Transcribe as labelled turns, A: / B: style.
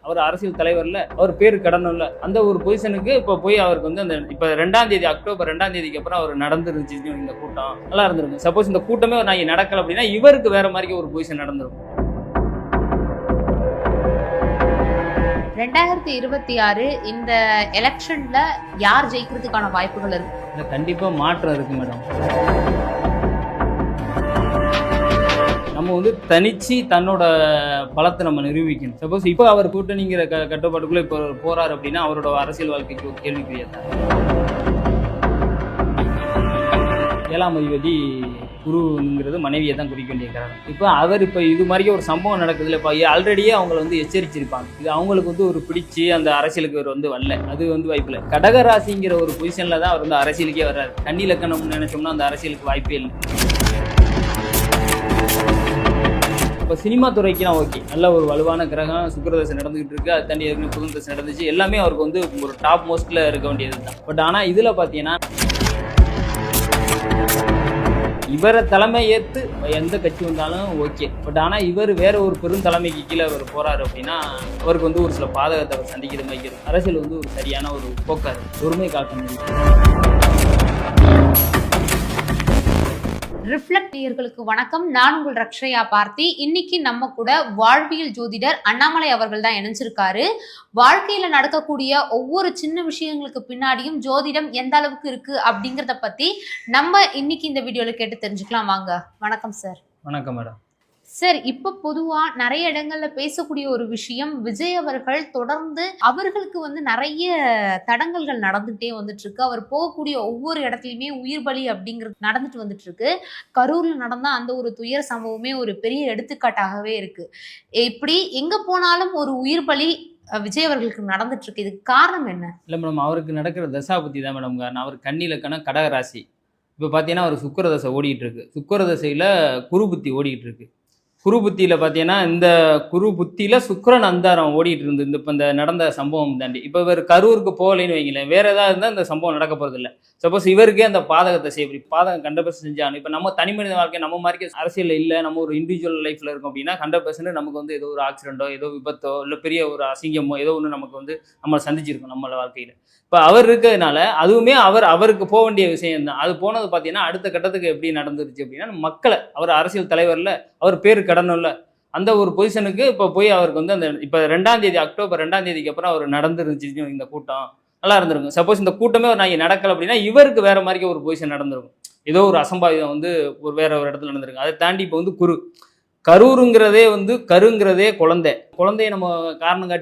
A: அவர் அரசியல் தலைவர்ல, அவர் பேரு கடனும்ல, அந்த ஒரு பொசிஷனுக்கு இப்போ போய் அவருக்கு வந்து அந்த இப்போ 2ஆம் தேதி அக்டோபர் 2ஆம் தேதிக்கு அப்புறம் அவர் நடந்துருச்சு இந்த கூட்டம் நல்லா இருந்திருக்கும். சப்போஸ் இந்த கூட்டமே ஒரு நாளைக்கு நடக்கல அப்படின்னா இவருக்கு வேற மாதிரி ஒரு பொசிஷன் நடந்திருக்கும்.
B: 2026 இந்த எலெக்ஷன்ல யார் ஜெயிக்கிறதுக்கான வாய்ப்புகள் இருக்கு?
A: இல்ல கண்டிப்பா மாற்றம் இருக்கு மேடம். நம்ம வந்து தனிச்சு தன்னோட பலத்தை நம்ம நிரூபிக்கணும். சப்போஸ் இப்போ அவர் கூட்டணிங்கிற கட்டுப்பாட்டுக்குள்ள இப்போ போறாரு அப்படின்னா அவரோட அரசியல் வாழ்க்கைக்கு ஒரு கேள்விக்குரியதான். 7ஆம் அதிபதி குருங்கிறது மனைவியை தான் குறிக்க வேண்டிய காரணம். இப்போ அவர் இப்போ இது மாதிரி ஒரு சம்பவம் நடக்குதுல, இப்போ ஆல்ரெடியே அவங்கள வந்து எச்சரிச்சிருப்பாங்க. இது அவங்களுக்கு வந்து ஒரு பிடிச்சி அந்த அரசியலுக்கு அவர் வந்து வரல, அது வந்து வாய்ப்பில்லை. கடகராசிங்கிற ஒரு பொசிஷன்ல தான் அவர் வந்து அரசியலுக்கே வர்றாரு. கன்னி லக்கணம்னு நினைச்சோம்னா அந்த அரசியலுக்கு வாய்ப்பே இல்லை. இப்போ சினிமா துறைக்குலாம் ஓகே, நல்ல ஒரு வலுவான கிரகம் சுக்கிரதசை நடந்துகிட்டு இருக்கு. அது தண்ணி ஏற்கனவே புதன் தசை நடந்துச்சு. எல்லாமே அவருக்கு வந்து ஒரு டாப் மோஸ்ட்ல இருக்க வேண்டியது தான். பட் ஆனால் இதில் பார்த்தீங்கன்னா இவரை தலைமை ஏற்று எந்த கட்சி வந்தாலும் ஓகே. பட் ஆனால் இவர் வேற ஒரு பெரும் தலைமைக்கு கீழே அவர் போறாரு அப்படின்னா அவருக்கு வந்து ஒரு சில பாதகத்தை அவர் சந்திக்கிற மாதிரி இருக்கும். அரசியல் வந்து ஒரு சரியான ஒரு போக்காரு, பொறுமை காக்க முடியும்.
B: ரிஃப்ளெக்ட் நேயர்களுக்கு வணக்கம். நான் உங்கள் ரக்ஷயா பார்த்தி. இன்னைக்கு நம்ம கூட வாழ்வியல் ஜோதிடர் அண்ணாமலை அவர்கள் தான் இணைஞ்சிருக்காரு. வாழ்க்கையில நடக்கக்கூடிய ஒவ்வொரு சின்ன விஷயங்களுக்கு பின்னாடியும் ஜோதிடம் எந்த அளவுக்கு இருக்கு அப்படிங்கிறத பத்தி நம்ம இன்னைக்கு இந்த வீடியோல கேட்டு தெரிஞ்சுக்கலாம். வாங்க. வணக்கம் சார்.
A: வணக்கம் மேடம்.
B: சார், இப்ப பொதுவா நிறைய இடங்கள்ல பேசக்கூடிய ஒரு விஷயம், விஜய் அவர்கள் தொடர்ந்து அவர்களுக்கு வந்து நிறைய தடங்கல்கள் நடந்துகிட்டே வந்துட்டு இருக்கு. அவர் போகக்கூடிய ஒவ்வொரு இடத்துலயுமே உயிர் பலி அப்படிங்கிறது நடந்துட்டு வந்துட்டு இருக்கு. கரூர்ல நடந்த அந்த ஒரு துயர சம்பவமே ஒரு பெரிய எடுத்துக்காட்டாகவே இருக்கு. இப்படி எங்க போனாலும் ஒரு உயிர் பலி விஜய் அவர்களுக்கு நடந்துட்டு இருக்கு. இதுக்கு காரணம் என்ன?
A: இல்லை மேடம், அவருக்கு நடக்கிற தசாபுத்தி தான் மேடம் காரணம். அவர் கன்னி லக்கணம் கடகராசி. இப்போ பார்த்தீங்கன்னா அவர் சுக்கிரதசை ஓடிட்டு இருக்கு. சுக்கிரதசையில் குரு புத்தி ஓடிட்டு இருக்கு. குரு புத்தியில் பார்த்தீங்கன்னா இந்த குரு புத்தியில் சுக்கிரன் அந்தாரம் ஓடிட்டு இருந்து இந்த இப்போ இந்த நடந்த சம்பவம் தாண்டி இப்போ இவர் கரூருக்கு போகலைன்னு வைங்களேன், வேற ஏதாவது இருந்தால் இந்த சம்பவம் நடக்க போகிறது இல்லை. சப்போஸ் இவருக்கே அந்த பாதகத்தை செய்ய பாதகம் 100% செஞ்சாலும் இப்போ நம்ம தனி மனித வாழ்க்கை நம்ம மாதிரி அரசியல் இல்லை, நம்ம ஒரு இண்டிவிஜுவல் லைஃப்பில் இருக்கோம் அப்படின்னா 100% நமக்கு வந்து ஏதோ ஒரு ஆக்சிடென்ட்டோ ஏதோ விபத்தோ இல்லை பெரிய ஒரு அசிங்கமோ ஏதோ ஒன்று நமக்கு வந்து நம்ம சந்திச்சிருக்கோம் நம்மளோட வாழ்க்கையில். இப்போ அவர் இருக்கிறதுனால அதுவுமே அவருக்கு போக வேண்டிய விஷயம் தான். அது போனது பார்த்தீங்கன்னா அடுத்த கட்டத்துக்கு எப்படி நடந்துருச்சு அப்படின்னா மக்களை, அவர் அரசியல் தலைவரில், அவர் பேரு கடனும்ல, அந்த ஒரு பொசிஷனுக்கு இப்போ போய் அவருக்கு வந்து அந்த இப்போ 2ஆம் தேதி அக்டோபர் 2ஆம் தேதிக்கு அப்புறம் அவர் நடந்துருச்சு இந்த கூட்டம் நல்லா இருந்திருக்கும். சப்போஸ் இந்த கூட்டமே ஒரு நாளைக்கு நடக்கல அப்படின்னா இவருக்கு வேற மாதிரி ஒரு பொசிஷன் நடந்திருக்கும். ஏதோ ஒரு அசம்பாவிதம் வந்து வேற ஒரு இடத்துல நடந்திருக்கும். அதை தாண்டி இப்போ வந்து கரூருங்கிறதே வந்து கருங்கிறதே குழந்தைய நம்ம காரணம் காட்டி